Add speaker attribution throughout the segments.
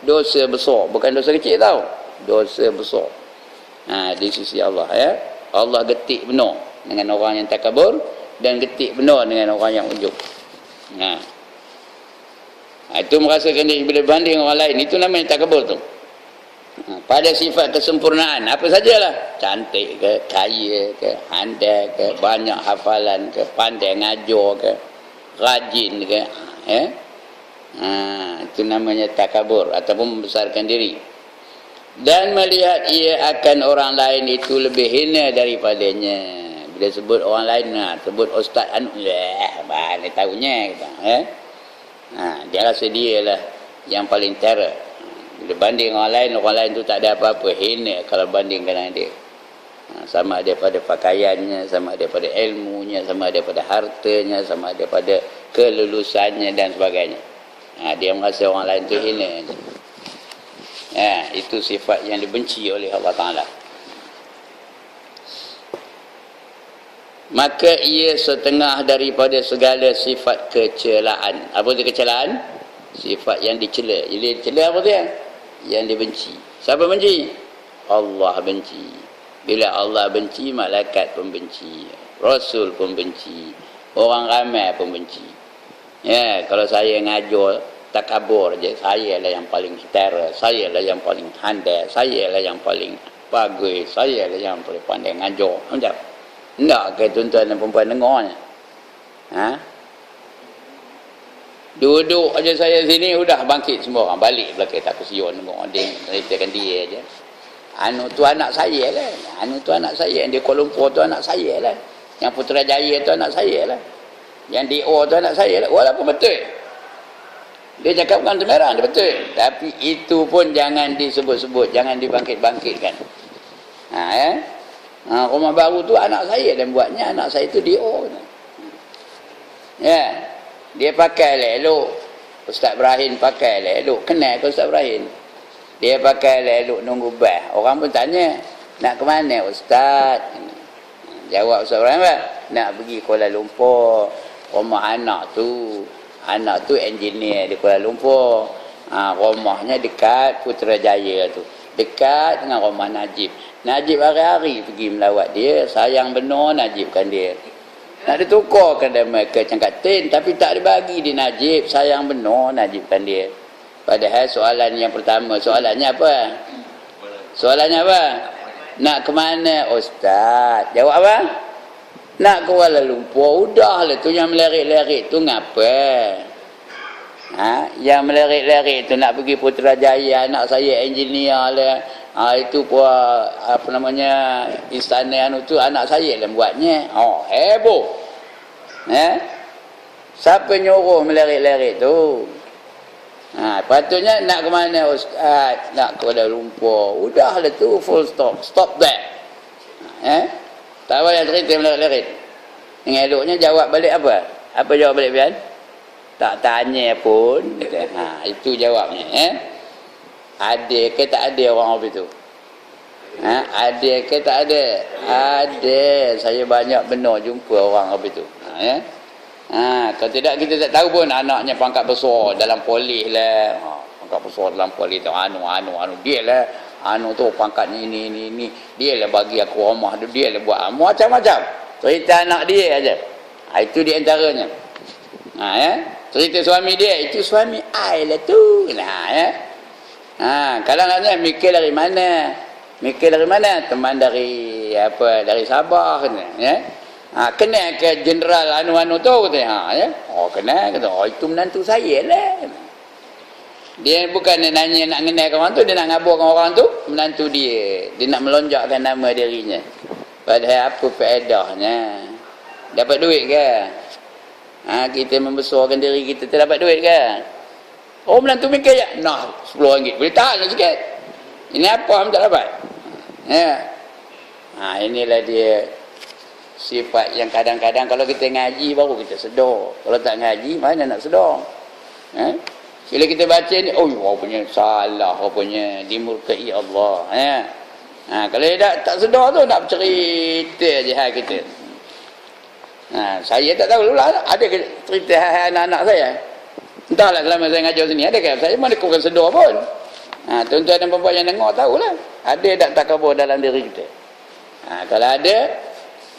Speaker 1: dosa besar, bukan dosa kecil tau, dosa besar. Di sisi Allah, ya. Allah getik benar dengan orang yang takabur dan getik benar dengan orang yang ujub. Itu merasakan dia bila banding orang lain, itu namanya takabur tu. Pada sifat kesempurnaan apa sajalah, cantik ke, kaya ke, handal ke, banyak hafalan ke, pandai ngajar ke, rajin ke, itu namanya takabur ataupun membesarkan diri, dan melihat ia akan orang lain itu lebih hina daripadanya. Bila sebut orang lain, sebut ustaz anu, mana tahunya kita, dia rasa dia lah yang paling terror. Bila banding orang lain tu tak ada apa-apa, hina kalau bandingkan dengan dia. Sama ada pada pakaiannya, sama ada pada ilmunya, sama ada pada hartanya, sama ada pada kelulusannya dan sebagainya. Dia merasa orang lain tu hina. Itu sifat yang dibenci oleh Allah Ta'ala. Maka ia setengah daripada segala sifat kecelaan. Apa itu kecelaan? Sifat yang dicela. Jadi dicela apa dia? Yang dibenci. Siapa benci? Allah benci. Bila Allah benci, malaikat pun benci, Rasul pun benci, orang ramai pun benci. Kalau saya ngajar takabur je, saya lah yang paling setara, saya lah yang paling handal, saya lah yang paling bagus, saya lah yang paling pandai ngajar. Macam tak ke tuan-tuan dan perempuan dengarnya? Duduk aja saya sini, udah bangkit semua orang, balik belakang tak kesian tengok dia ceritakan dia aja. Anu tu anak saya lah, anu tu anak saya, yang di Kuala Lumpur tu anak saya lah, yang Putrajaya tu anak saya lah, yang di O tu anak saya lah. Walaupun betul dia cakap bukan semerang, dia betul, tapi itu pun jangan disebut-sebut, jangan dibangkit-bangkitkan. Rumah baru tu anak saya dan buatnya, anak saya tu di O. Dia pakai elok, Ustaz Ibrahim pakai elok, kenal ke Ustaz Ibrahim? Dia pakai elok nunggu bas. Orang pun tanya, nak ke mana Ustaz? Jawab Ustaz Ibrahim, nak pergi Kuala Lumpur, rumah anak tu engineer di Kuala Lumpur. Rumahnya dekat Putrajaya tu, dekat dengan rumah Najib. Najib hari-hari pergi melawat dia, sayang benar Najibkan dia. Nak ditukarkan dia mereka cangkatin, tapi tak dibagi di Najib, sayang benar Najibkan dia. Padahal soalan yang pertama, soalannya apa? Nak ke mana Ustaz? Jawab apa? Nak ke Kuala Lumpur. Udahlah tu yang melerik-lerik tu ngapa? Yang melerik-lerik tu nak pergi Putrajaya, anak saya engineer lah. Itu pun apa namanya, istana anu tu anak saya lah buatnya. Heboh. Siapa nyuruh melerik-lerik tu? Patutnya nak ke mana Ustaz? Nak ke Kuala Lumpur. Udahlah tu, full stop. Stop there. Tak payah cerita melerik-lerik. Yang eloknya jawab balik apa? Apa jawab balik Bian? Tak tanya pun. Itu jawabnya. Ada ke tak ada orang apa itu? Ada ke tak ada? Ada. Saya banyak benar jumpa orang apa itu. Kalau tidak kita tak tahu pun anaknya pangkat besar dalam polis lah. Pangkat besar dalam polis tu, anu dia lah. Anu tu pangkatnya ini. Dia lah bagi aku rumah tu, dia lah buat macam-macam. Cerita anak dia aja. Itu di antaranya. Cerita suami dia, itu suami I lah tu. Kalau nanya mikir dari mana? Teman dari apa? Dari Sabah kena, kenal ke Jeneral anu tu katanya. Kenal kata. Itu menantu saya lah. Dia bukan nanya nak kenal orang tu, dia nak ngaburkan orang tu menantu dia. Dia nak melonjakkan nama dirinya. Padahal apa faedahnya? Dapat duit ke? Kita membesarkan diri kita, tak dapat duit ke? Menantu mikir je, nah RM10 boleh tahan sikit. Ini apa hang tak dapat? Inilah dia sifat yang kadang-kadang kalau kita ngaji baru kita sedar. Kalau tak ngaji mana nak sedar? Bila kita baca ni, rupanya salah, rupanya dimurkai Allah. Kalau tak sedar tu nak bercerita je hal kita. Saya tak tahu dulu lah, ada ke cerita hal anak-anak saya? Entahlah selama saya ngajar sini, ada ke? Saya mana kurang sedar pun. Tuan-tuan dan puan yang dengar tahulah. Ada tak takabur dalam diri kita? Kalau ada,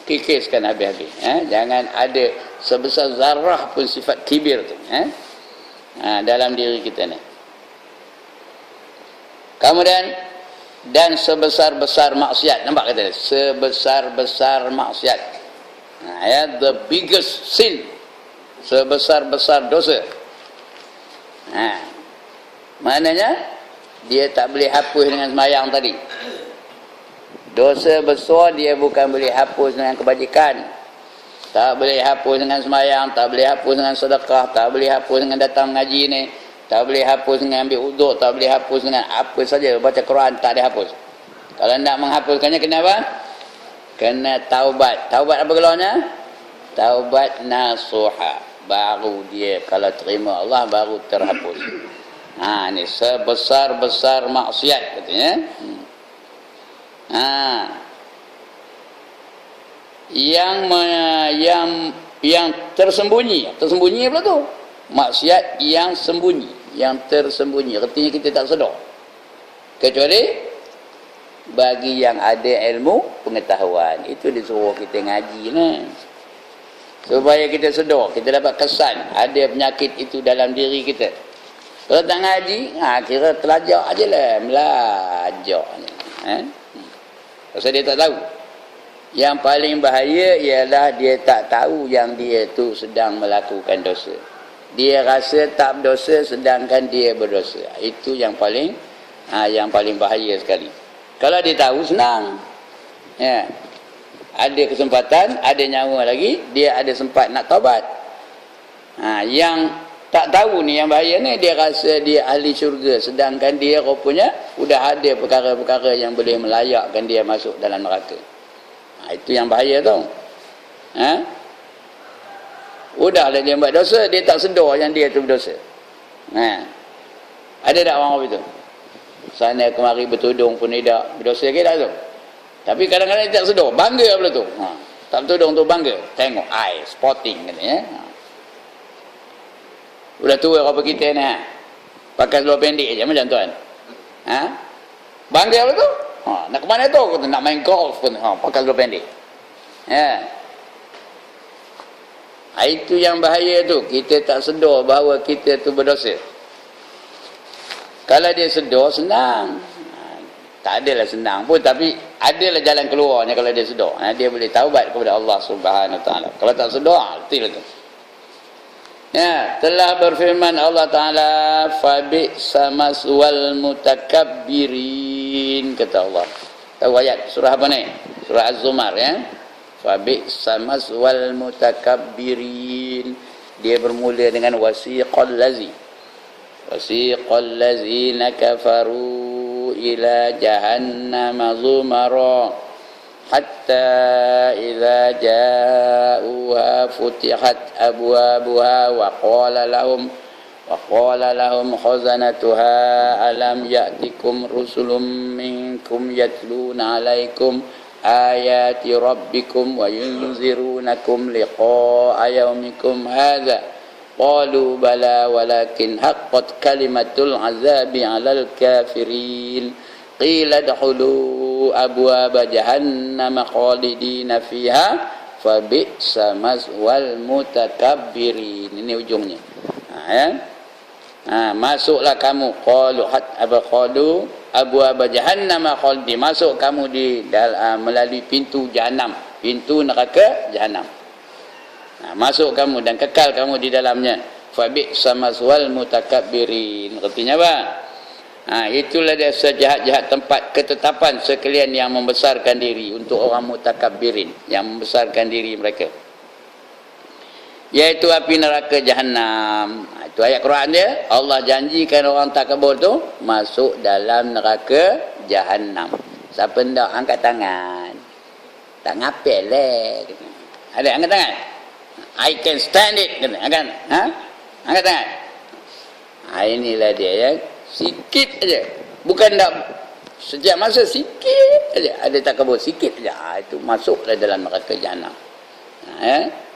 Speaker 1: kikiskan habis-habis. Jangan ada sebesar zarah pun sifat kibir tu. Dalam diri kita ni. Kemudian, dan sebesar-besar maksiat. Nampak kata? Sebesar-besar maksiat. The biggest sin. Sebesar-besar dosa. Maknanya, dia tak boleh hapus dengan sembahyang tadi. Dosa besar dia bukan boleh hapus dengan kebajikan. Tak boleh hapus dengan sembahyang, tak boleh hapus dengan sedekah, tak boleh hapus dengan datang mengaji ni, tak boleh hapus dengan ambil uduk, tak boleh hapus dengan apa saja, baca Quran tak boleh hapus. Kalau nak menghapuskannya kena apa? Kena taubat. Taubat apa gelarnya? Taubat nasuha. Baru dia kalau terima Allah baru terhapus. Ni sebesar-besar maksiat katanya. Yang tersembunyi pula tu. Maksiat yang sembunyi, yang tersembunyi. Artinya kita tak sedar. Kecuali bagi yang ada ilmu pengetahuan, itu disuruh kita ngaji lah. Supaya kita sedar, kita dapat kesan ada penyakit itu dalam diri kita. Kalau tak ngaji, kira telajak aje lah, melajak. Pasal dia tak tahu. Yang paling bahaya ialah dia tak tahu yang dia tu sedang melakukan dosa. Dia rasa tak berdosa sedangkan dia berdosa. Itu yang paling bahaya sekali. Kalau dia tahu, senang. Ada kesempatan, ada nyawa lagi, dia ada sempat nak taubat. Yang tak tahu ni yang bahaya ni, dia rasa dia ahli syurga sedangkan dia rupanya sudah ada perkara-perkara yang boleh melayakkan dia masuk dalam neraka. Itu yang bahaya tau. Udahlah dia buat dosa, dia tak sedar yang dia tu berdosa. Ada tak orang begitu? Sana kemari bertudung pun tidak berdosa ke tak tu? Tapi kadang-kadang dia tak sedar, bangga pula tu. Tak bertudung tu bangga. Tengok, sporting katanya. Udah tua apa kita ni, pakai seluar pendek je macam tuan. Bangga apa tu? Nak ke mana tu? Nak main golf pun pakai seluar pendek. Itu yang bahaya tu. Kita tak sedar bahawa kita tu berdosa. Kalau dia sedar, senang. Tak adalah senang pun, tapi adalah jalan keluarnya kalau dia sedar. Dia boleh taubat kepada Allah Subhanahu Wa Taala. Kalau tak sedar, betul tu. Telah berfirman Allah Ta'ala, fabi'sa maswal mutakabbirin, kata Allah. Tahu ayat surah apa ni? Surah Az-Zumar, fabi'sa maswal mutakabbirin. Dia bermula dengan wasiqal lazina kafaru ila jahannama zumara hatta idza ja'uha futihat abwabuha wa qala lahum khazanatuha alam ya'tikum rusulun minkum yatluna 'alaikum ayati rabbikum wa yunzirunakum liqa'a yaumikum hadza qalu bala walakin haqqat kalimatul 'adzabi 'alal kafirin qila adkhulu abwaaba jahannam khalidina fiha fabi'sa maswal mutakabbirin. Ini ujungnya. Masuklah kamu qalu abwaaba jahannam khalidin. Masuk kamu di melalui pintu jahanam, pintu neraka jahanam. Masuk kamu dan kekal kamu di dalamnya. Fabi'sa maswal mutakabbirin. Artinya apa? Itulah dia sejahat-jahat tempat ketetapan sekalian yang membesarkan diri untuk orang mutakabbirin, yang membesarkan diri mereka, yaitu api neraka jahanam. Itu ayat Quran dia. Allah janjikan orang takabur tu masuk dalam neraka jahanam. Siapa nak angkat tangan? Tak ngapel lah. Ada angkat tangan? I can stand it. Angkat tangan. Inilah dia ya. Sikit aja, bukan tak setiap masa, sikit aja ada takabur, sikit aja, itu masuklah dalam neraka jahanam.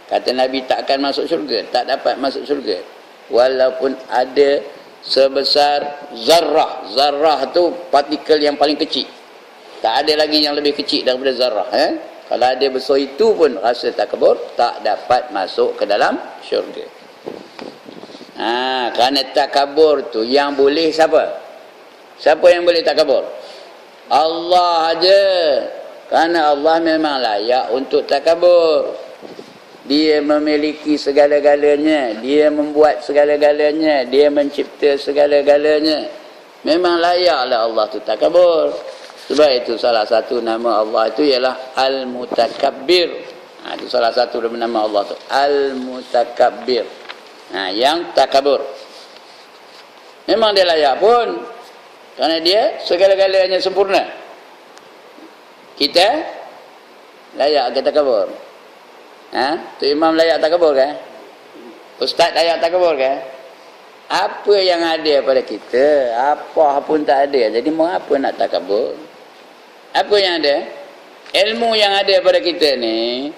Speaker 1: Kata Nabi tak akan masuk syurga, tak dapat masuk syurga walaupun ada sebesar zarrah. Zarrah tu partikel yang paling kecil. Tak ada lagi yang lebih kecil daripada zarrah. Kalau ada besar itu pun rasa takabur, tak dapat masuk ke dalam syurga. Kerana takabur tu yang boleh siapa? Siapa yang boleh takabur? Allah aja. Kerana Allah memang layak untuk takabur. Dia memiliki segala-galanya, dia membuat segala-galanya, dia mencipta segala-galanya. Memang layaklah Allah tu takabur. Sebab itu salah satu nama Allah itu ialah Al-Mutakabbir. Itu salah satu nama Allah tu, Al-Mutakabbir. Yang takabur. Memang dia layak pun, kerana dia segala-galanya sempurna. Kita layak ke takabur? Tu imam layak takabur ke? Ustaz layak takabur ke? Apa yang ada pada kita, apa pun tak ada. Jadi mengapa nak takabur? Apa yang ada? Ilmu yang ada pada kita ni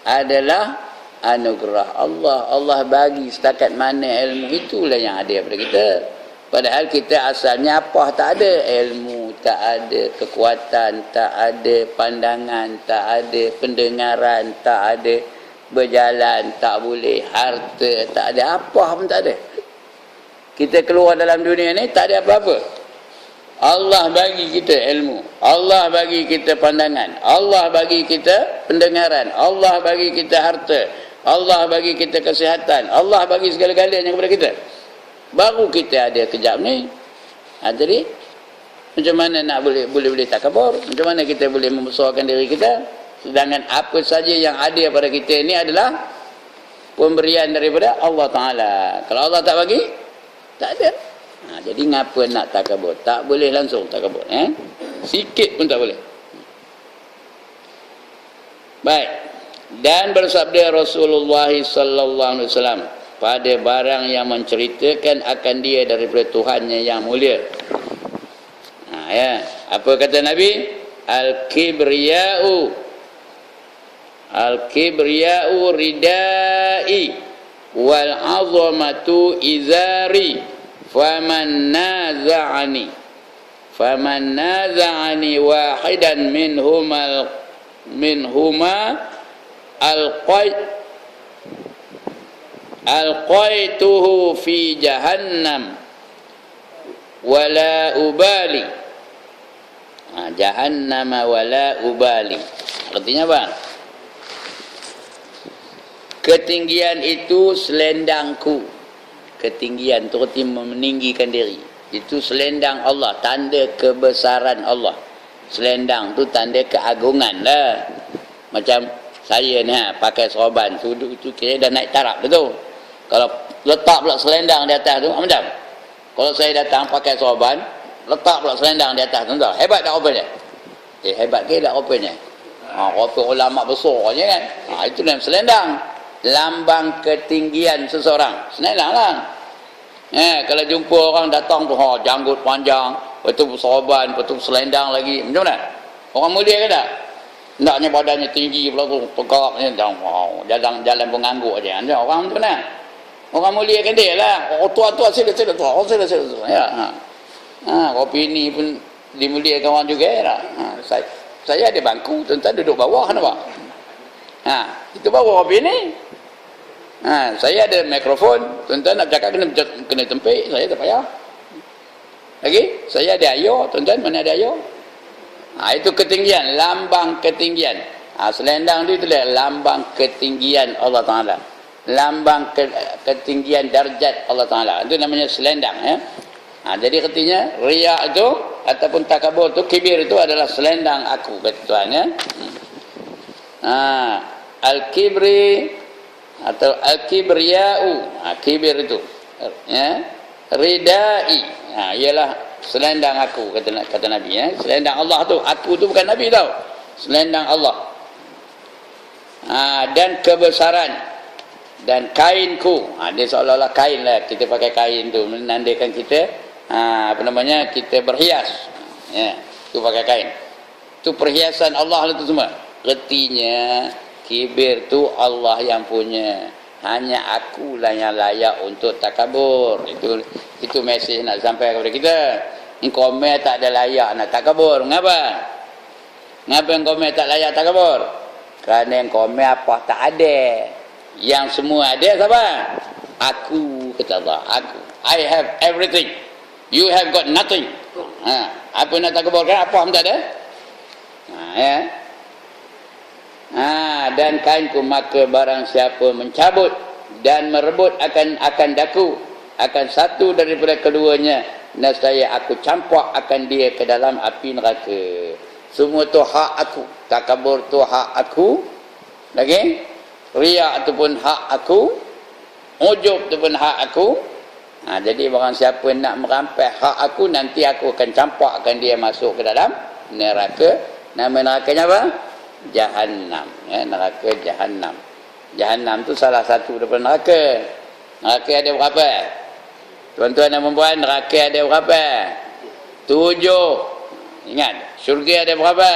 Speaker 1: adalah anugerah Allah. Allah bagi setakat mana ilmu, itulah yang ada pada kita. Padahal kita asalnya apa tak ada? Ilmu tak ada, kekuatan tak ada, pandangan tak ada, pendengaran tak ada, berjalan tak boleh, harta tak ada, apa pun tak ada. Kita keluar dalam dunia ni tak ada apa-apa. Allah bagi kita ilmu, Allah bagi kita pandangan, Allah bagi kita pendengaran, Allah bagi kita harta, Allah bagi kita kesihatan, Allah bagi segala-galanya kepada kita. Baru kita ada kejap ni. Jadi macam mana nak boleh takabur? Macam mana kita boleh membesarkan diri kita? Sedangkan apa saja yang ada pada kita ini adalah pemberian daripada Allah Ta'ala. Kalau Allah tak bagi, tak ada. Jadi ngapa nak takabur? Tak boleh langsung takabur. Sikit pun tak boleh. Baik. Dan bersabda Rasulullah sallallahu alaihi wasallam pada barang yang menceritakan akan dia daripada Tuhannya yang mulia. Apa kata Nabi? Al-kibriya'u ridai wal 'azamatu izari faman naza'ani wahidan minhuma alqaituhu fi jahannam wala ubali. Jahannama wala ubali. Artinya apa? Ketinggian itu selendangku. Ketinggian itu arti meninggikan diri. Itu selendang Allah, tanda kebesaran Allah. Selendang tu tanda keagungan lah. Macam saya ni pakai sorban, duduk itu kira dah naik taraf betul. Kalau letak pula selendang di atas tu macam. Kalau saya datang pakai sorban, letak pula selendang di atas tu, hebat tak rupanya? Hebat ke tak rupanya? Rupa ulama besarnya kan. Itu nama selendang. Lambang ketinggian seseorang. Selendang lah. Kalau jumpa orang datang tu, janggut panjang, betul sorban, betul selendang lagi, macam mana? Orang mulia ke tak? Hendaknya badannya tinggi pula tu, tegak ni, jalan pengangguk aja. Orang macam mana? Orang mulia kan dia lah. Tua-tua sila. Ya. Kopi ni pun dimuliakan orang juga lah. Saya ada bangku, tuan-tuan duduk bawah nampak. Itu bawah kopi ni. Saya ada mikrofon, tuan-tuan nak bercakap kena tempik, saya tak payah. Lagi, saya ada ayo, tuan-tuan mana ada ayo? Itu ketinggian, lambang ketinggian. Selendang tu itulah lambang ketinggian Allah Ta'ala. Lambang ketinggian darjat Allah Ta'ala. Itu namanya selendang ya. Jadi artinya riya itu ataupun takabur itu, kibir itu adalah selendang aku, kata Tuhan ya. Al-kibri atau al-kibriya'u, kibir itu ya. Ridai, ialah selendang aku, kata Nabi ya. Selendang Allah tu, aku tu bukan Nabi tau, selendang Allah. Dan kebesaran dan kainku, dia seolah-olah kain lah, kita pakai kain tu menandakan kita kita berhias ya, tu pakai kain, tu perhiasan Allah lah tu semua. Artinya kibir tu Allah yang punya, hanya akulah yang layak untuk takabur. Itu mesej nak sampai kepada kita. Engkau tak ada layak nak takabur. Mengapa? Mengapa engkau tak layak takabur? Kerana engkau apa tak ada. Yang semua ada siapa? Aku, kata Allah. Aku. I have everything. You have got nothing. Apa nak takabur kan? Apa pun tak ada. Ya. Dan kainku, maka barang siapa mencabut dan merebut akan daku, akan satu daripada keduanya, nescaya aku campak akan dia ke dalam api neraka. Semua tu hak aku. Takabur tu hak aku. Lagi riak tu pun hak aku. Ujub tu pun hak aku. Jadi barang siapa nak merampas hak aku, nanti aku akan campakkan dia masuk ke dalam neraka. Nama nerakanya apa? Jahannam. Neraka Jahannam. Jahannam tu salah satu daripada neraka. Neraka ada berapa? Tuan-tuan dan puan, neraka ada berapa? 7. Ingat, syurga ada berapa?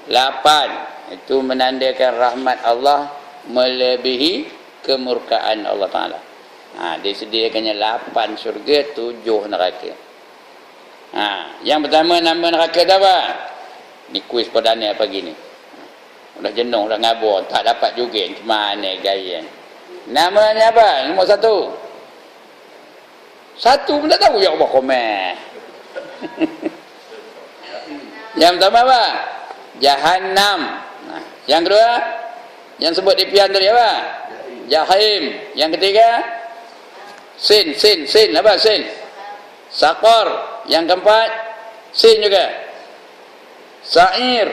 Speaker 1: 8. Itu menandakan rahmat Allah melebihi kemurkaan Allah Ta'ala. Disediakannya 8 syurga, 7 neraka. Yang pertama, nama neraka tu apa? Ni kuis perdana pagi ni. Dah jenuh, dah ngabur, tak dapat juga. Mana gaya. Namanya apa? Nombor 1. 1 pun tak tahu. Ya Allah, komen. Yang pertama apa? Jahannam. Yang kedua, yang sebut di pian tadi apa? Jahim. Yang ketiga, sin. Apa sin? Sakor. Yang keempat, sin juga. Sa'ir.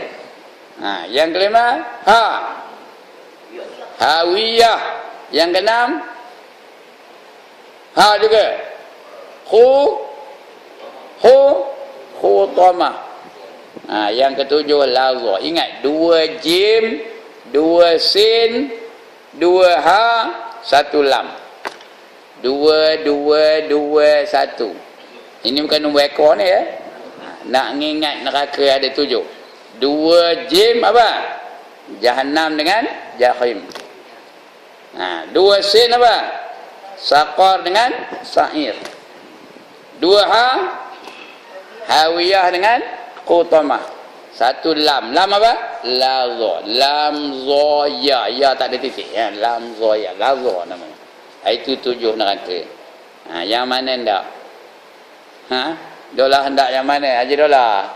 Speaker 1: Yang kelima, hawiyah. Yang keenam, juga. Khutamah. Yang ketujuh, lazah. Ingat, 2 jim, 2 sin, 2 1 lam. 2, 2, 2, 1. Ini bukan nombor ekor ni ya. Nak ingat neraka ada 7. 2 jim apa? Jahannam dengan Jahim. 2 sin apa? Saqar dengan Sa'ir. 2 hawiyah dengan Qutamah. 1 lam. Lam apa? Lazah. Lam zoya. Ya tak ada titik. Lam zoya. Lazah namanya. Itu 7 neraka. Yang mana hendak? Dolah hendak yang mana? Haji Dolah.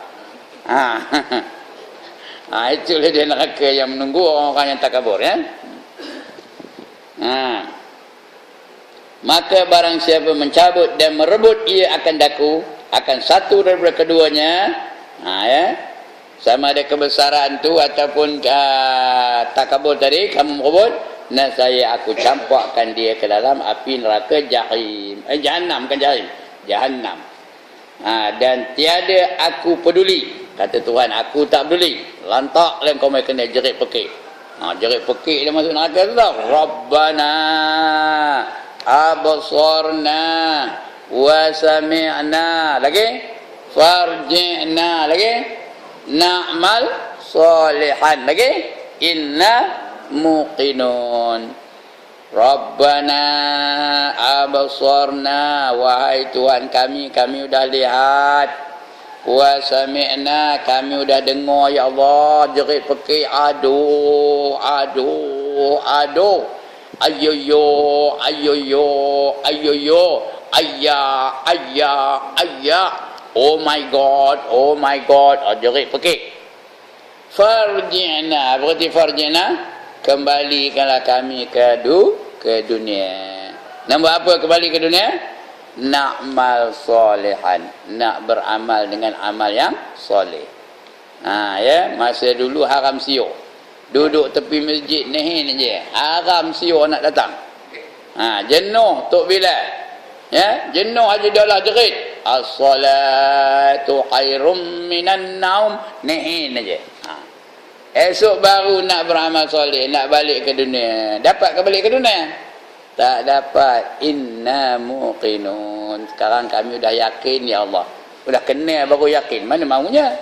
Speaker 1: Itulah dia neraka yang menunggu orang-orang yang takabur ya. Maka barang siapa mencabut dan merebut, ia akan daku, akan satu daripada keduanya. Ya. Sama ada kebesaran tu ataupun takabur tadi, kamu merebut, nah saya aku campakkan dia ke dalam api neraka Jahim. Jahannam kan Jahim. Jahannam. Dan tiada aku peduli, kata Tuhan, aku tak peduli. Lantak lah kau mai kena jerit pekik. Jerit pekik dia masuk neraka tu tau. Rabbana absarna wa sami'na, lagi farji'na, lagi na'mal salihan, lagi inna muqinun. Rabbana absarna, wahai Tuhan kami udah lihat. Wa sami'na, kami udah dengar ya Allah. Jerit pekik, aduh. Ayoyo, ayya. Oh my God. Jerit pekik. Farji'na, berarti farji'na, kembalikanlah kami ke dunia. Nombor apa kembali ke dunia? Na'mal salihan, nak beramal dengan amal yang soleh. Ya, masa dulu haram siok. Duduk tepi masjid nehin je. Haram siok nak datang. Jenuh Tok Bilal. Ya, jenuh Haji Dolah jerit. As-salatu khairum minan naum, nehin aje. Esok baru nak beramal soleh, nak balik ke dunia. Dapat ke balik ke dunia? Tak dapat. Inna muqinun. Sekarang kami dah yakin ya Allah. Sudah kenal baru yakin. Mana maunya?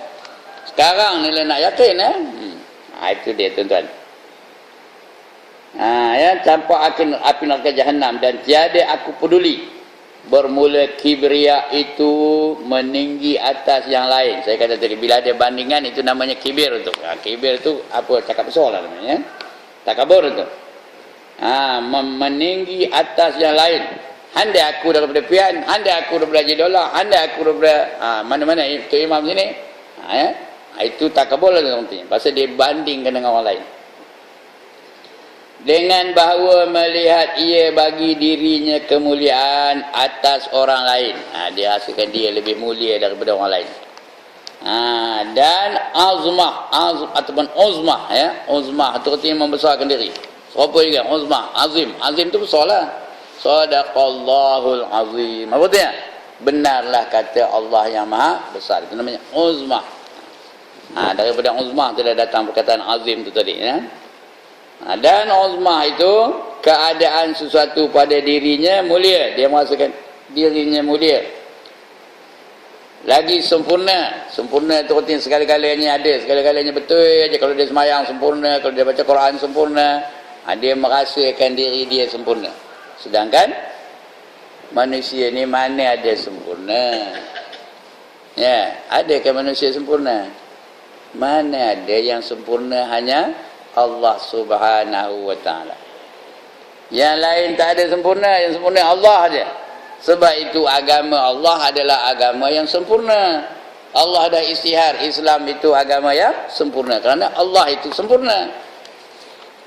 Speaker 1: Sekarang ni lah nak yakin. Itu dia tuan-tuan. Ya, tanpa api neraka Jahannam, dan tiada aku peduli. Bermula kibria itu meninggi atas yang lain. Saya kata tadi, bila ada bandingan itu namanya kibir tu. Kibir tu apa, cakap besar lah namanya. Takabur tu. Meninggi atas yang lain. Handai aku daripada pian, handai aku daripada jidola, handai aku daripada mana-mana itu imam sini. Itu takabur lah tu. Pasal dia bandingkan dengan orang lain. Dengan bahawa melihat ia bagi dirinya kemuliaan atas orang lain. Dia hasilkan dia lebih mulia daripada orang lain. Dan azmah ataupun uzmah, ya. Uzmah itu artinya membesarkan diri. Apa juga uzmah, azim. Azim itu besar lah. Sadaqallahul azim. Apa artinya? Benarlah kata Allah yang maha besar. Itu namanya uzmah. Daripada uzmah telah datang perkataan azim itu tadi, ya. Dan uzmah itu keadaan sesuatu pada dirinya mulia. Dia merasakan dirinya mulia. Lagi sempurna. Sempurna itu artinya segala-galanya ada. Segala-galanya betul aja. Kalau dia semayang sempurna, kalau dia baca Quran sempurna, dia merasakan diri dia sempurna. Sedangkan manusia ni mana ada sempurna? Ya, adakah manusia sempurna? Mana ada yang sempurna? Hanya Allah Subhanahu wa ta'ala. Yang lain tak ada sempurna. Yang sempurna Allah saja. Sebab itu agama Allah adalah agama yang sempurna. Allah dah istihar Islam itu agama yang sempurna, kerana Allah itu sempurna.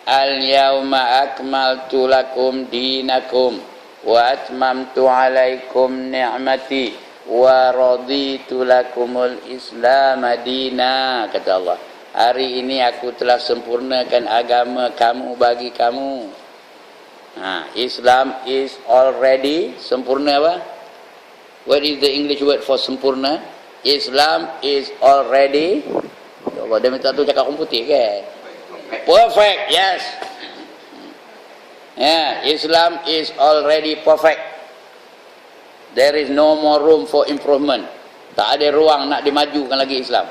Speaker 1: Al-yawma akmaltu lakum dinakum wa atmamtu alaikum ni'mati wa raditu lakumul islam madina, kata Allah. Hari ini aku telah sempurnakan agama kamu bagi kamu. Islam is already sempurna. Apa? What is the English word for sempurna? Islam is already, ya Allah, dia minta tu cakap orang putih ke? Perfect, yes. Islam is already perfect. There is no more room for improvement. Tak ada ruang nak dimajukan lagi Islam.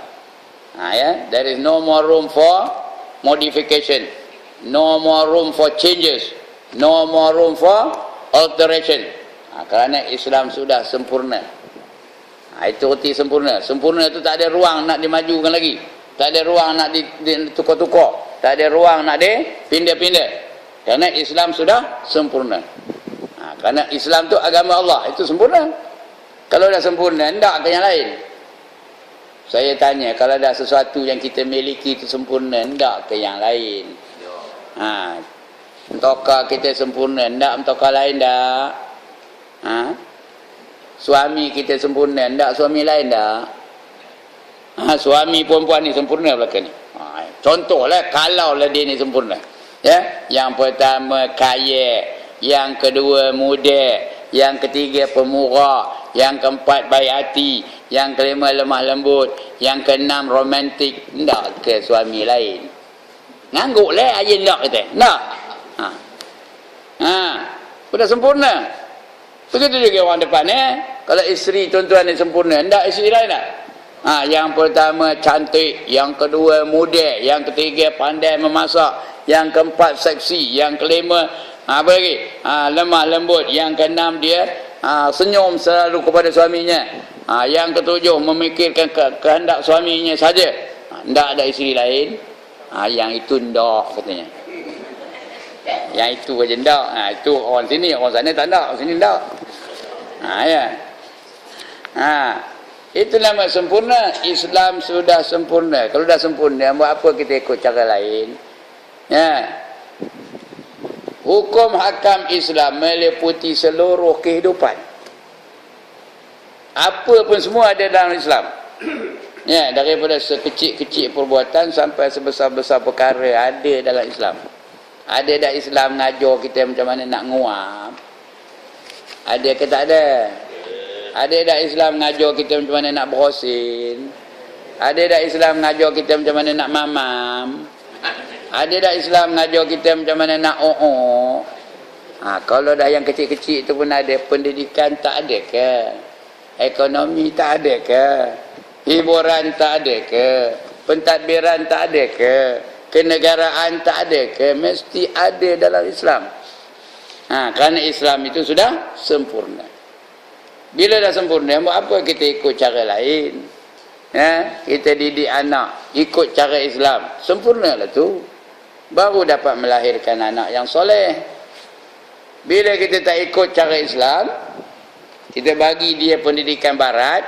Speaker 1: There is no more room for modification, no more room for changes, no more room for alteration. Kerana Islam sudah sempurna. Itu arti sempurna. Sempurna itu tak ada ruang nak dimajukan lagi, tak ada ruang nak ditukar-tukar, tak ada ruang nak dipindah-pindah. Kerana Islam sudah sempurna. Kerana Islam tu agama Allah, itu sempurna. Kalau dah sempurna, hendak ke yang lain? Saya tanya, kalau ada sesuatu yang kita miliki itu sempurna, hendak ke yang lain? Mentokar kita sempurna, hendak mentokar lain tak? Suami kita sempurna, hendak suami lain tak? Suami perempuan ni sempurna belakang ni. Contohlah, kalaulah dia ni sempurna. Ya, yang pertama kaya, yang kedua muda, yang ketiga pemurah, yang keempat baik hati, yang kelima lemah lembut, yang keenam romantik. Hendak ke suami lain? Ngangguk lah ayah hendak kata. Hendak? Sudah sempurna. Begitu juga orang depan. Kalau isteri tuan-tuan ni sempurna, hendak isteri lain tak? Yang pertama cantik, yang kedua muda, yang ketiga pandai memasak, yang keempat seksi, yang kelima apa lagi? Lemah lembut, yang keenam dia senyum selalu kepada suaminya, yang ketujuh memikirkan kehendak suaminya saja. Hendak ada isteri lain? Yang itu hendak katanya. Yang itu aja hendak. Itu orang sini, orang sana tak hendak, orang sini hendak. Itu nama sempurna. Islam sudah sempurna. Kalau dah sempurna, buat apa kita ikut cara lain? Hukum hakam Islam meliputi seluruh kehidupan. Apa pun semua ada dalam Islam. Daripada sekecil-kecil perbuatan sampai sebesar-besar perkara ada dalam Islam. Ada dah Islam ngajar kita macam mana nak nguap? Ada ke tak ada? Ada dah Islam ngajar kita macam mana nak berosin? Ada dah Islam ngajar kita macam mana nak mamam? Ada dah Islam ngajar kita macam mana nak Kalau dah yang kecil-kecil itu pun ada. Pendidikan tak ada ke? Ekonomi tak ada ke? Hiburan tak ada ke? Pentadbiran tak ada ke? kenegaraan tak ada ke? Mesti ada dalam Islam. Kerana Islam itu sudah sempurna. Bila dah sempurna, buat apa kita ikut cara lain? Kita didik anak ikut cara Islam, sempurnalah tu, baru dapat melahirkan anak yang soleh. Bila kita tak ikut cara Islam, kita bagi dia pendidikan barat,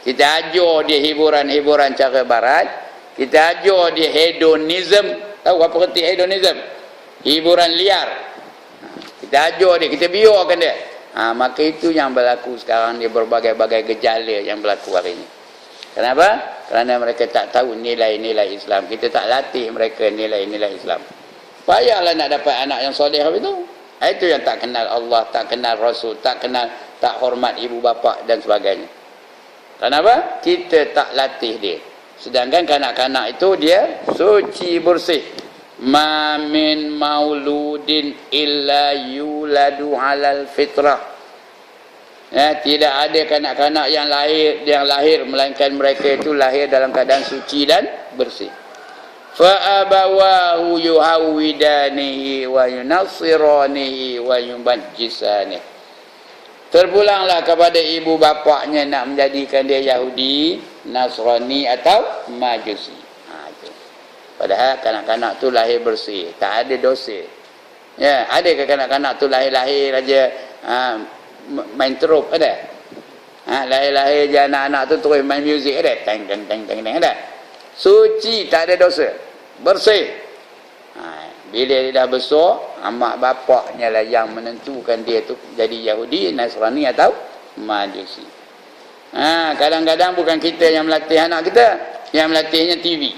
Speaker 1: kita ajar dia hiburan-hiburan cara barat, kita ajar dia hedonism. Tahu apa arti hedonism? Hiburan liar. Kita ajar dia, kita biarkan dia. Maka itu yang berlaku sekarang, dia berbagai-bagai gejala yang berlaku hari ini. Kenapa? Kerana mereka tak tahu nilai-nilai Islam. Kita tak latih mereka nilai-nilai Islam. Payahlah nak dapat anak yang soleh habis tu. Itu yang tak kenal Allah, tak kenal Rasul, tak hormat ibu bapa dan sebagainya. Kenapa? Kita tak latih dia. Sedangkan kanak-kanak itu dia suci bersih. Ma min mauludin illa yuladu alal fitrah. Tidak ada kanak-kanak yang lahir melainkan mereka itu lahir dalam keadaan suci dan bersih. Fa abawahu yuhawidanihi wa yunassiranihi wa yumajjisanihi. Terpulanglah kepada ibu bapaknya nak menjadikan dia Yahudi, Nasrani atau Majusi. Padahal kanak-kanak tu lahir bersih, tak ada dosa. Ada ke kanak-kanak tu lahir-lahir aja main teruk, ada? Lahir-lahir je anak-anak tu terus main muzik, ada? Teng teng teng teng, ada? Suci, tak ada dosa, bersih. Bila dia dah besar, mak bapaknya lah yang menentukan dia tu jadi Yahudi, Nasrani atau Majusi. Kadang-kadang bukan kita yang melatih anak kita, yang melatihnya TV.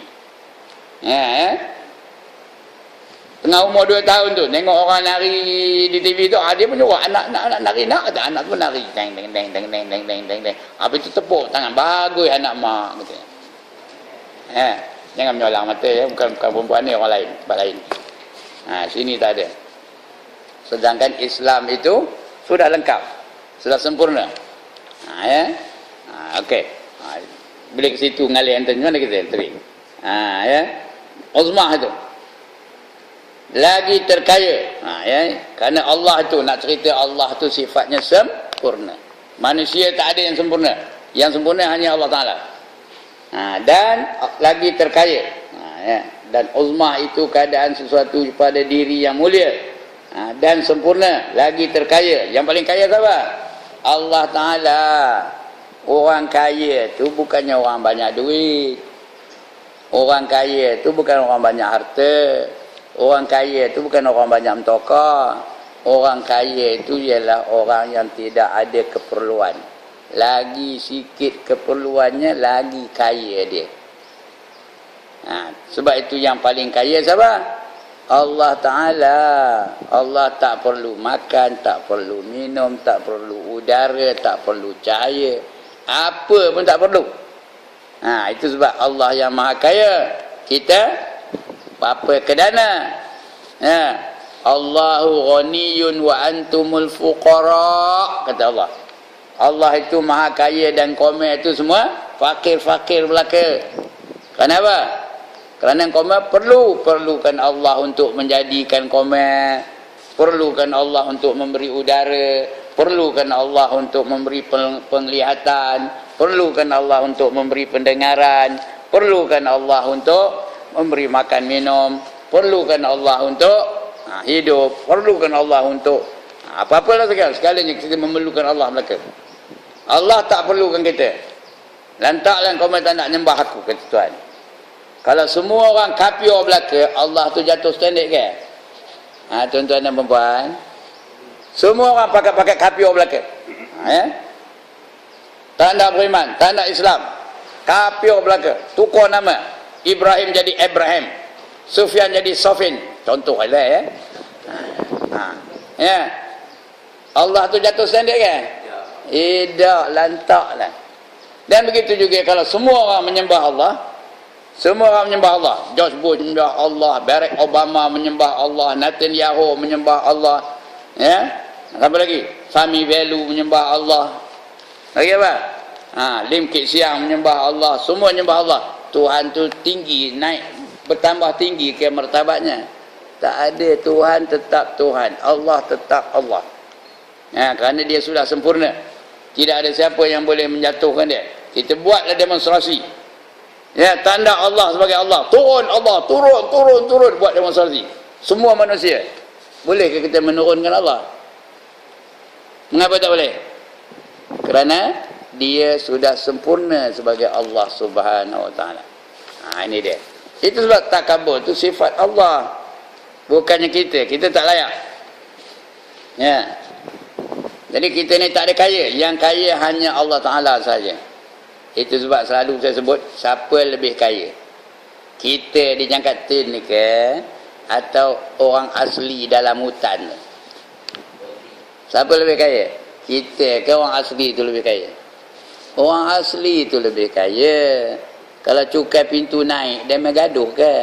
Speaker 1: Tengah umur 2 tahun tu, tengok orang nari di TV tu, dia pun juga anak nari, kata anak tu nari, teng teng teng teng teng teng teng teng. Habis tu tepuk tangan, bagus anak mak, kata. Jangan menyolang mata ya, bukan perempuan ni, orang lain, tempat lain. Sini tak ada. Sedangkan Islam itu sudah lengkap, sudah sempurna. Okey. Bila ke situ ngalih enten mana kita teri. Uzmah itu lagi terkaya. Kerana Allah tu, nak cerita Allah tu sifatnya sempurna. Manusia tak ada yang sempurna. Yang sempurna hanya Allah Ta'ala. Dan lagi terkaya. Dan uzmah itu keadaan sesuatu pada diri yang mulia. Dan sempurna, lagi terkaya. Yang paling kaya siapa? Allah Ta'ala. Orang kaya tu bukannya orang banyak duit. Orang kaya tu bukan orang banyak harta. Orang kaya tu bukan orang banyak mentokah. Orang kaya itu ialah orang yang tidak ada keperluan. Lagi sikit keperluannya, lagi kaya dia. Sebab itu yang paling kaya siapa? Allah Ta'ala. Allah tak perlu makan, tak perlu minum, tak perlu udara, tak perlu cahaya. Apa pun tak perlu. Itu sebab Allah yang maha kaya. Kita apa kedana. Allahu ghaniyun wa antumul fuqara, kata Allah. Allah itu maha kaya dan komen itu semua fakir-fakir belaka. Kenapa? Kerana komen perlukan Allah untuk menjadikan komen, perlukan Allah untuk memberi udara, perlukan Allah untuk memberi penglihatan, perlukan Allah untuk memberi pendengaran, perlukan Allah untuk memberi makan minum, perlukan Allah untuk hidup, perlukan Allah untuk apa-apalah segalanya kita memerlukan Allah belaka. Allah tak perlukan kita. Lantaklah kau tak nak nyembah aku, kata Tuhan. Kalau semua orang kafir belaka, Allah tu jatuh standard ke? Tuan-tuan dan perempuan, semua orang pakai kafir belaka. Tak nak beriman, tak nak Islam, kafir belaka, tukar nama. Ibrahim jadi Abraham, Sufyan jadi Sofin, contoh lah Allah tu jatuh standard kan? Tidak, lantaklah. Dan begitu juga kalau semua orang menyembah Allah, semua orang menyembah Allah. George Bush menyembah Allah, Barack Obama menyembah Allah, Netanyahu menyembah Allah, apa lagi? Sami Velu menyembah Allah. Lagi apa? Lim Kit Siang menyembah Allah, semua menyembah Allah. Tuhan tu tinggi, naik bertambah tinggi ke martabatnya. Tak ada, Tuhan tetap Tuhan, Allah tetap Allah. Kerana dia sudah sempurna, tidak ada siapa yang boleh menjatuhkan dia. Kita buatlah demonstrasi, tanda Allah sebagai Allah, turun Allah, turun, buat demonstrasi. Semua manusia, bolehkah kita menurunkan Allah? Mengapa tak boleh? Kerana dia sudah sempurna sebagai Allah Subhanahu Wa Taala. Ini dia. Itu sebab takabur itu sifat Allah, bukannya kita tak layak. Jadi kita ni tak ada kaya, yang kaya hanya Allah Ta'ala saja. Itu sebab selalu saya sebut, siapa lebih kaya? Kita di Jangkat Tin ni ke, atau orang asli dalam hutan? Siapa lebih kaya? Kita ke orang asli itu lebih kaya? Orang asli itu lebih kaya. Kalau cukai pintu naik, dia mengaduh ke?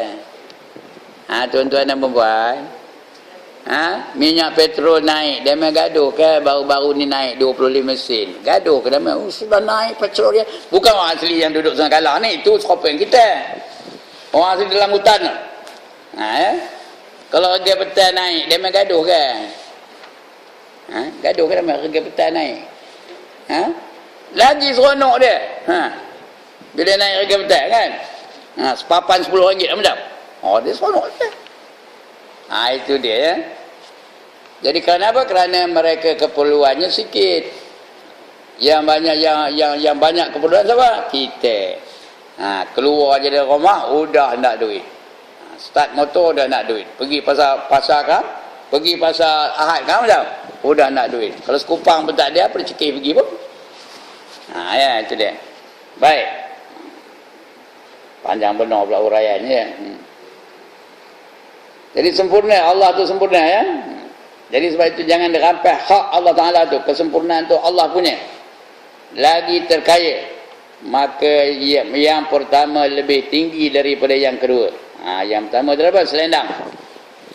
Speaker 1: Tuan-tuan dan perempuan, minyak petrol naik, dia main gaduh ke? Baru-baru ni naik 25 sen, gaduh ke? Dia main, sudah naik petrol dia. Bukan orang asli yang duduk sana kalah ni, itu skopeng kita, orang asli dalam hutan. Kalau harga petai naik, dia main gaduh ke? Gaduh ke dia main harga petai naik? Lagi seronok dia. Bila naik harga petai kan, sepapan RM10 macam, dia seronok dia. Itu dia. Jadi kerana apa? Kerana mereka keperluannya sikit. Yang banyak yang banyak keperluan siapa? Kita. Keluar je dari rumah udah nak duit. Start motor dah nak duit. Pergi pasar kan? Pergi pasar Ahad kan macam? Udah nak duit. Kalau sekupang pun tak ada, apa cekik pergi pun. Itu dia. Baik. Panjang benar pula uraiannya. Jadi sempurna, Allah tu sempurna ya. Jadi sebab itu jangan dirampas hak Allah Ta'ala tu, kesempurnaan tu Allah punya. Lagi terkaya, maka yang pertama lebih tinggi daripada yang kedua. Yang pertama tu apa? Selendang.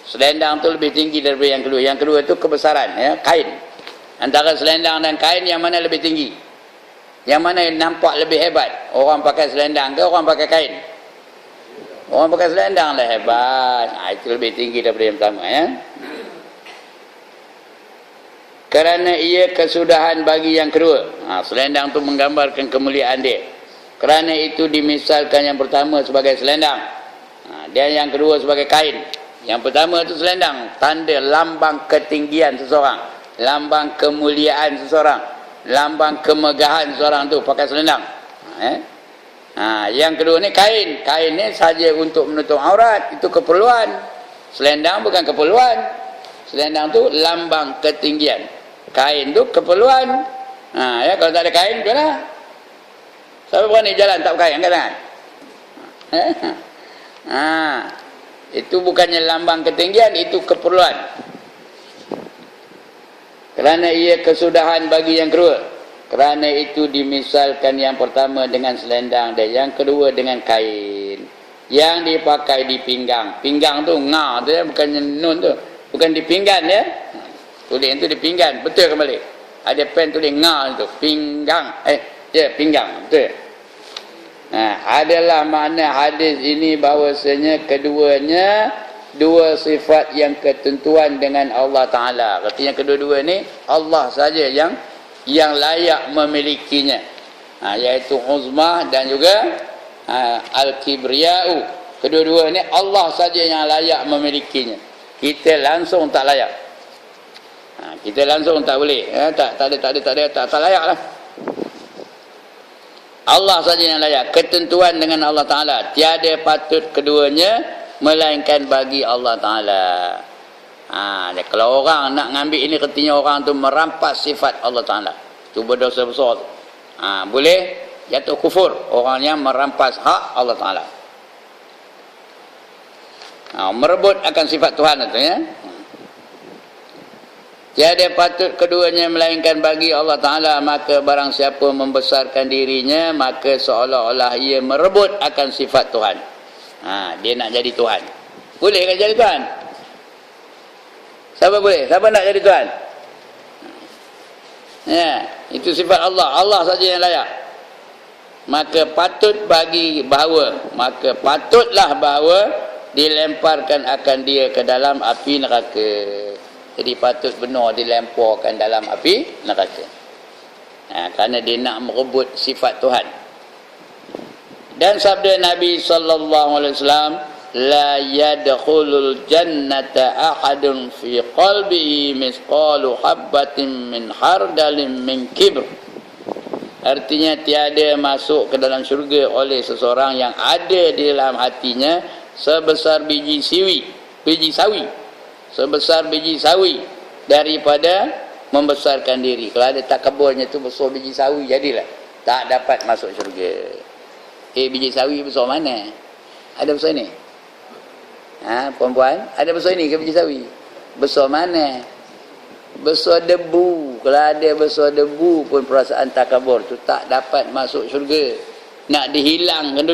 Speaker 1: Selendang tu lebih tinggi daripada yang kedua. Yang kedua tu kebesaran, kain. Antara selendang dan kain, yang mana lebih tinggi? Yang mana yang nampak lebih hebat? Orang pakai selendang ke orang pakai kain? Orang pakai selendang lah hebat. Itu lebih tinggi daripada yang pertama ya. Kerana ia kesudahan bagi yang kedua. Selendang tu menggambarkan kemuliaan dia. Kerana itu dimisalkan yang pertama sebagai selendang, dan yang kedua sebagai kain. Yang pertama tu selendang, tanda lambang ketinggian seseorang, lambang kemuliaan seseorang, lambang kemegahan seseorang tu pakai selendang. Yang kedua ni kain. Kain ni saja untuk menutup aurat, itu keperluan. Selendang bukan keperluan. Selendang tu lambang ketinggian, kain tu keperluan. Kalau tak ada kain macam mana? Siapa berani jalan tak pakai, angkat tangan. Itu bukannya lambang ketinggian, itu keperluan. Kerana ia kesudahan bagi yang kedua. Kerana itu dimisalkan yang pertama dengan selendang dan yang kedua dengan kain yang dipakai di pinggang. Pinggang tu tu ya, bukannya nun tu, bukan di pinggan ya. Tulis itu di pinggan, betul kembali. Ada pen tulis tu, pinggang. Pinggang, betul. Adalah makna hadis ini bahawasanya keduanya dua sifat yang ketentuan dengan Allah Ta'ala. Artinya kedua-dua ni Allah saja yang layak memilikinya, iaitu uzmah dan juga al-kibriya'u. Kedua-dua ni Allah saja yang layak memilikinya. Kita langsung tak layak. Kita langsung tak boleh, tak layak lah. Allah saja yang layak, ketentuan dengan Allah Ta'ala. Tiada patut keduanya melainkan bagi Allah Ta'ala. Kalau orang nak ngambil ini, artinya orang tu merampas sifat Allah Ta'ala, itu berdosa besar. Boleh jatuh kufur orang yang merampas hak Allah Ta'ala, merebut akan sifat Tuhan itu ya. Tiada patut keduanya melainkan bagi Allah Ta'ala. Maka barang siapa membesarkan dirinya, maka seolah-olah ia merebut akan sifat Tuhan. Dia nak jadi Tuhan. Boleh kan jadi Tuhan? Siapa boleh? Siapa nak jadi Tuhan? Itu sifat Allah. Allah saja yang layak. maka patutlah bahawa dilemparkan akan dia ke dalam api neraka. Jadi patut benar dilemparkan dalam api neraka. Kerana dia nak merebut sifat Tuhan. Dan sabda Nabi SAW, la yadkhulul jannata ahadun fi qalbihi misqalu habbatin min hardalin min kibr. Artinya tiada masuk ke dalam syurga oleh seseorang yang ada di dalam hatinya sebesar biji sawi, sebesar biji sawi daripada membesarkan diri. Kalau ada takaburnya tu besar biji sawi, jadilah tak dapat masuk syurga. Biji sawi besar mana? Ada besar ni? Perempuan, ada besar ni ke biji sawi? Besar mana? Besar debu. Kalau ada besar debu pun perasaan takabur tu tak dapat masuk syurga. Nak dihilangkan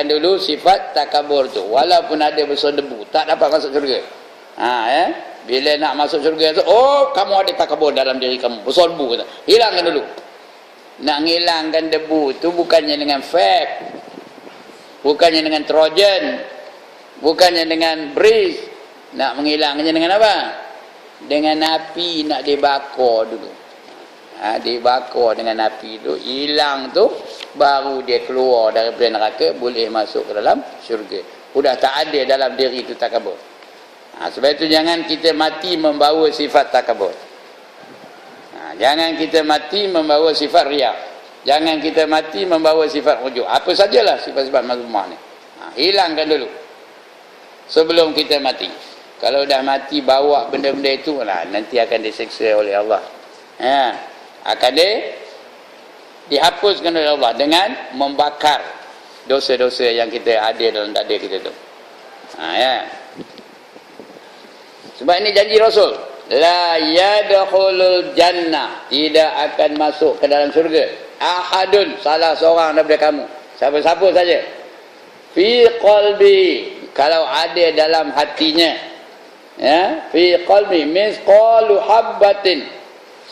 Speaker 1: dulu sifat takabur tu. Walaupun ada besar debu, tak dapat masuk syurga. Bila nak masuk syurga tu, kamu ada takabur dalam diri kamu, besar debu kata. Hilangkan dulu. Nak ngilangkan debu tu bukannya dengan vape, bukannya dengan trojan, bukannya dengan breeze. Nak menghilangkannya dengan apa? Dengan api, nak dibakar dulu. Dibakar dengan api tu, hilang tu, baru dia keluar daripada neraka, boleh masuk ke dalam syurga. Sudah tak ada dalam diri itu takabur. Sebab itu jangan kita mati membawa sifat takabur. Jangan kita mati membawa sifat riak. Jangan kita mati membawa sifat ujub. Apa sajalah sifat-sifat mazmumah ni. Hilangkan dulu sebelum kita mati. Kalau dah mati bawa benda-benda itu, nanti akan diseksa oleh Allah. Akan dihapuskan oleh Allah dengan membakar dosa-dosa yang kita ada dalam dada kita tu. Sebab ini janji Rasul, la yadkhulul jannah, tidak akan masuk ke dalam syurga ahadun, salah seorang daripada kamu, siapa-siapa saja, fi qalbi, kalau ada dalam hatinya, fi qalbi misqalu habbatin,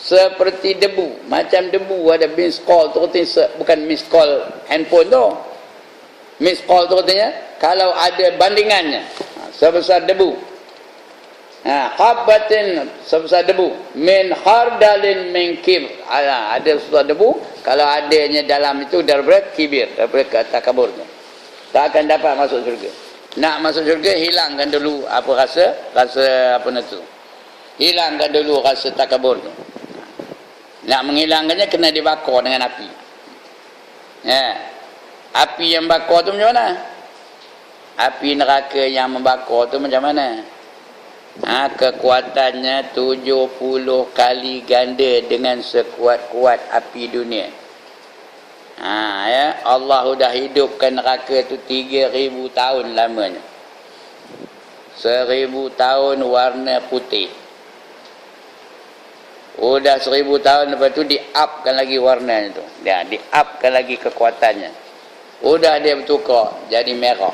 Speaker 1: seperti debu, macam debu ada misqal tu artinya bukan misqal handphone tu. Misqal tu artinya kalau ada bandingannya, sebesar debu. Habbatin, sebesar debu, min hardalin min kibr, ada sebesar debu, kalau adanya dalam itu daripada kibir, daripada takabur tu, tak akan dapat masuk syurga. Nak masuk syurga, hilangkan dulu apa rasa apa tu, hilangkan dulu rasa takabur tu. Nak menghilangkannya kena dibakar dengan api. Api yang bakar tu macam mana? Api neraka yang membakar tu macam mana? Kekuatannya 70 kali ganda dengan sekuat-kuat api dunia. Allah sudah hidupkan neraka tu 3,000 tahun lamanya. 1,000 tahun warna putih. Sudah 1,000 tahun lepas tu di-upkan lagi warnanya tu. Di-upkan lagi kekuatannya. Sudah dia bertukar jadi merah.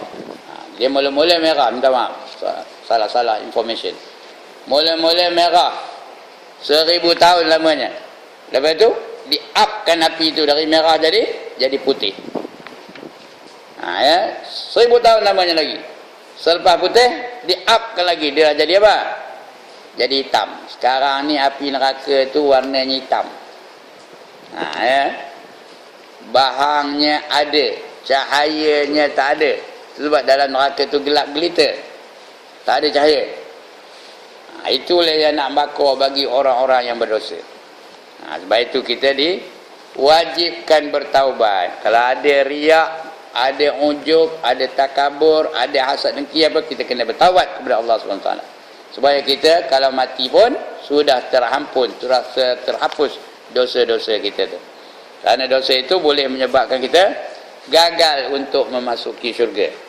Speaker 1: Dia mula-mula merah, minta maaf, salah information. Mula-mula merah 1,000 tahun lamanya. Lepas tu di-upkan api tu dari merah jadi putih. 1,000 tahun lamanya lagi. Selepas putih di-upkan lagi, dia jadi apa? Jadi hitam. Sekarang ni api neraka tu warnanya hitam. Bahangnya ada, cahayanya tak ada. Sebab dalam neraka tu gelap gelita, tak ada cahaya. Itulah yang nak bakar bagi orang-orang yang berdosa. Sebab itu kita diwajibkan bertaubat. Kalau ada riak, ada ujub, ada takabur, ada hasad dengki apa, kita kena bertaubat kepada Allah SWT. Supaya kita kalau mati pun sudah terhampun, terhapus dosa-dosa kita tu. Kerana dosa itu boleh menyebabkan kita gagal untuk memasuki syurga.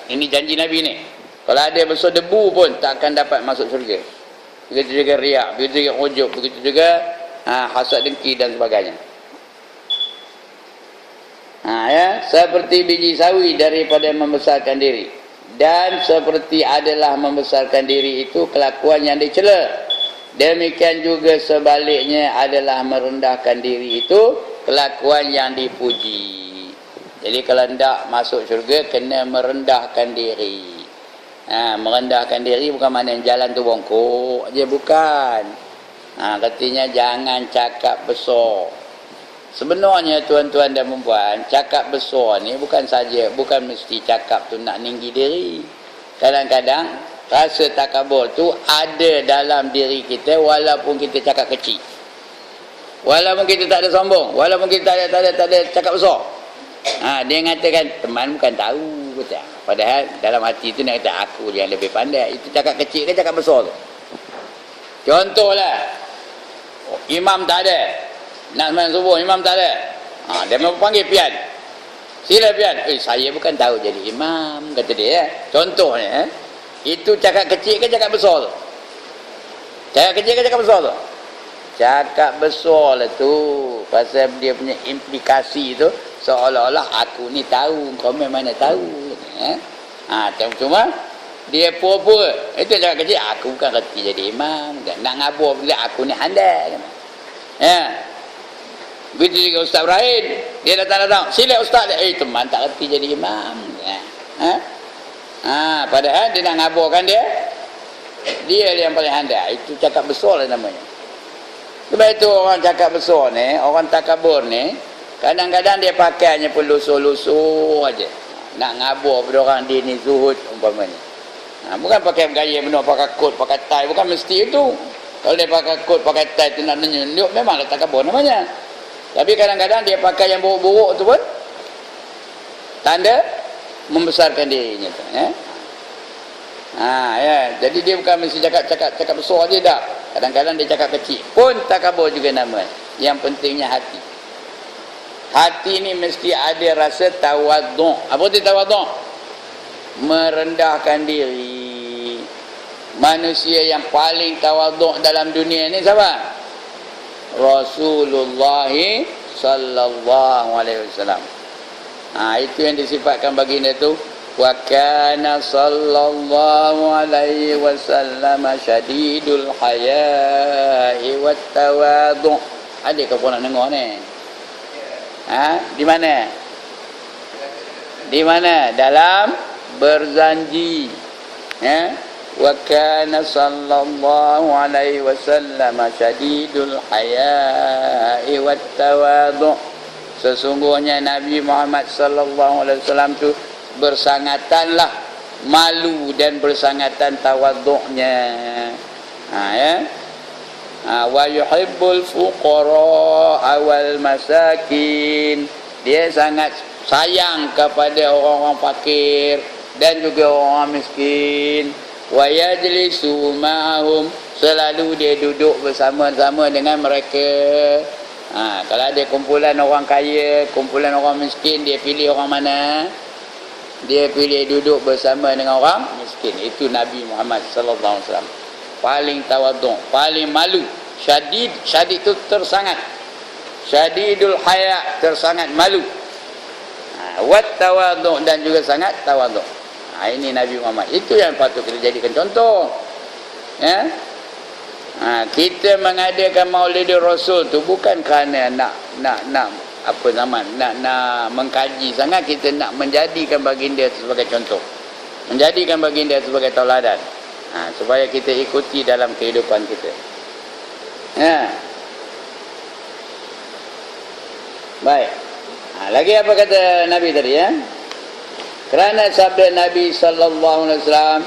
Speaker 1: Ini janji Nabi ni. Kalau ada besar debu pun tak akan dapat masuk syurga. Begitu juga riak, begitu juga ujub, begitu juga hasad dengki dan sebagainya. Seperti biji sawi daripada membesarkan diri. Dan seperti adalah membesarkan diri itu kelakuan yang dicela Demikian juga sebaliknya adalah merendahkan diri itu kelakuan yang dipuji. Jadi kalau hendak masuk syurga kena merendahkan diri. Merendahkan diri bukan makna jalan tu bongkok je, bukan. Katanya jangan cakap besar. Sebenarnya tuan-tuan dan puan, cakap besar ni bukan mesti cakap tu nak tinggi diri. Kadang-kadang rasa takabur tu ada dalam diri kita walaupun kita cakap kecil. Walaupun kita tak ada sombong, walaupun kita tak ada cakap besar. Dia mengatakan teman bukan tahu betul. Padahal dalam hati tu nak kata aku yang lebih pandai. Itu cakap kecil ke cakap besar tu? Contohlah, imam tak ada. Nak sembahyang subuh imam tak ada. Dia memang panggil pian. Sila pian. Saya bukan tahu jadi imam, kata dia. Contohnya, itu cakap kecil ke cakap besar tu? Cakap kecil ke cakap besar tu? Cakap besar lah tu. Pasal dia punya implikasi tu seolah-olah aku ni tahu, kau memang mana tahu. Cuma dia pura-pura. Itu cakap kecil. Aku bukan reti jadi imam. Nak ngabur bila aku ni handal. Begitu juga Ustaz Ibrahim. Dia datang. Sila Ustaz dia. Teman tak reti jadi imam. Padahal dia nak ngaburkan dia. Dia yang paling handal. Itu cakap besar lah namanya. Sebab itu orang cakap besar ni, orang takabur ni, kadang-kadang dia pakainya pun lusuh-lusuh aja. Nak ngabur pada orang dia ni zuhud umpamanya. Bukan pakai gaya benar, pakai kot, pakai tie, bukan mesti itu. Kalau dia pakai kot, pakai tie tu nak menunjuk, memanglah takabur namanya. Tapi kadang-kadang dia pakai yang buruk-buruk tu pun tanda membesarkan dirinya tu. Jadi dia bukan mesti cakap besar je dah. Kadang-kadang dia cakap kecil pun takabur juga nama. Yang pentingnya hati. Hati ni mesti ada rasa tawaduk. Apa tu tawaduk? Merendahkan diri. Manusia yang paling tawaduk dalam dunia ni siapa? Rasulullah sallallahu alaihi wasallam. Itu yang disifatkan baginda tu. Wa kana sallallahu alaihi wasallam syadidul haya'i wat tawadhu. Ada ke pun nak dengar ni? Di mana? Di mana? Dalam berzanji. Wa kana sallallahu alaihi wasallam syadidul haya'i wat tawadhu. Sesungguhnya Nabi Muhammad sallallahu alaihi wasallam tu bersangatanlah malu dan bersangatan tawaduknya. Wa yuhibbul fuqara wal masakin. Dia sangat sayang kepada orang-orang fakir dan juga orang miskin. Wa yajlisu ma'hum. Selalu dia duduk bersama-sama dengan mereka. Kalau ada kumpulan orang kaya, kumpulan orang miskin, dia pilih orang mana? Dia pilih duduk bersama dengan orang miskin. Itu Nabi Muhammad sallallahu alaihi wasallam. Paling tawaduk, paling malu. Syadid itu tersangat. Syadidul haya, tersangat malu. Wat tawaduk, dan juga sangat tawaduk. Ini Nabi Muhammad. Itu yang patut kita jadikan contoh. Kita mengadakan Maulid Rasul tu bukan kerana nak mengkaji sangat, kita nak menjadikan baginda sebagai contoh, menjadikan baginda sebagai tauladan, supaya kita ikuti dalam kehidupan kita. Baik. Lagi apa kata Nabi tadi kerana sabda Nabi sallallahu alaihi wasallam,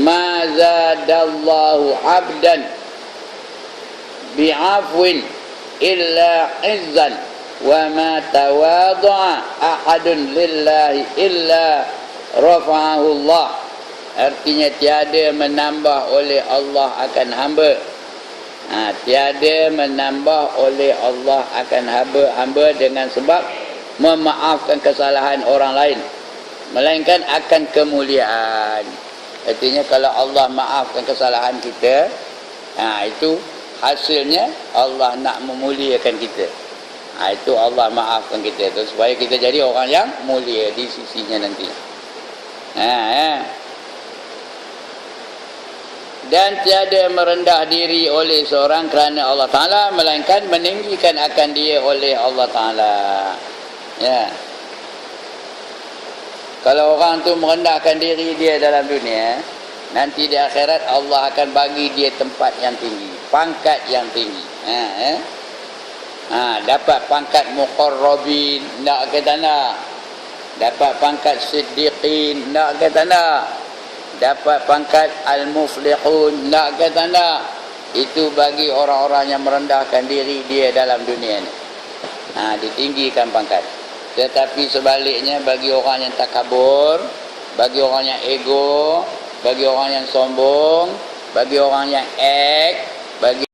Speaker 1: ma zadallahu abdan bi'afwin illa izzan wa ma tawadha'a ahadun lillahi illa rafa'ahu Allah. Artinya tiada menambah oleh Allah akan hamba. Tiada menambah oleh Allah akan hamba dengan sebab memaafkan kesalahan orang lain, melainkan akan kemuliaan. Artinya kalau Allah maafkan kesalahan kita, itu hasilnya Allah nak memuliakan kita. Itu Allah maafkan kita tu supaya kita jadi orang yang mulia di sisinya nanti. dan tiada merendah diri oleh seorang kerana Allah Ta'ala, melainkan meninggikan akan dia oleh Allah Ta'ala. Ya. Kalau orang tu merendahkan diri dia dalam dunia, nanti di akhirat Allah akan bagi dia tempat yang tinggi, pangkat yang tinggi. Dapat pangkat muqarrabin, nak ke tak nak? Dapat pangkat siddiqin, nak ke tak nak? Dapat pangkat al-muflihun, nak ke tak nak? Itu bagi orang-orang yang merendahkan diri dia dalam dunia ni. Ditinggikan pangkat. Tetapi sebaliknya bagi orang yang takabur, bagi orang yang ego, bagi orang yang sombong, bagi orang yang bagi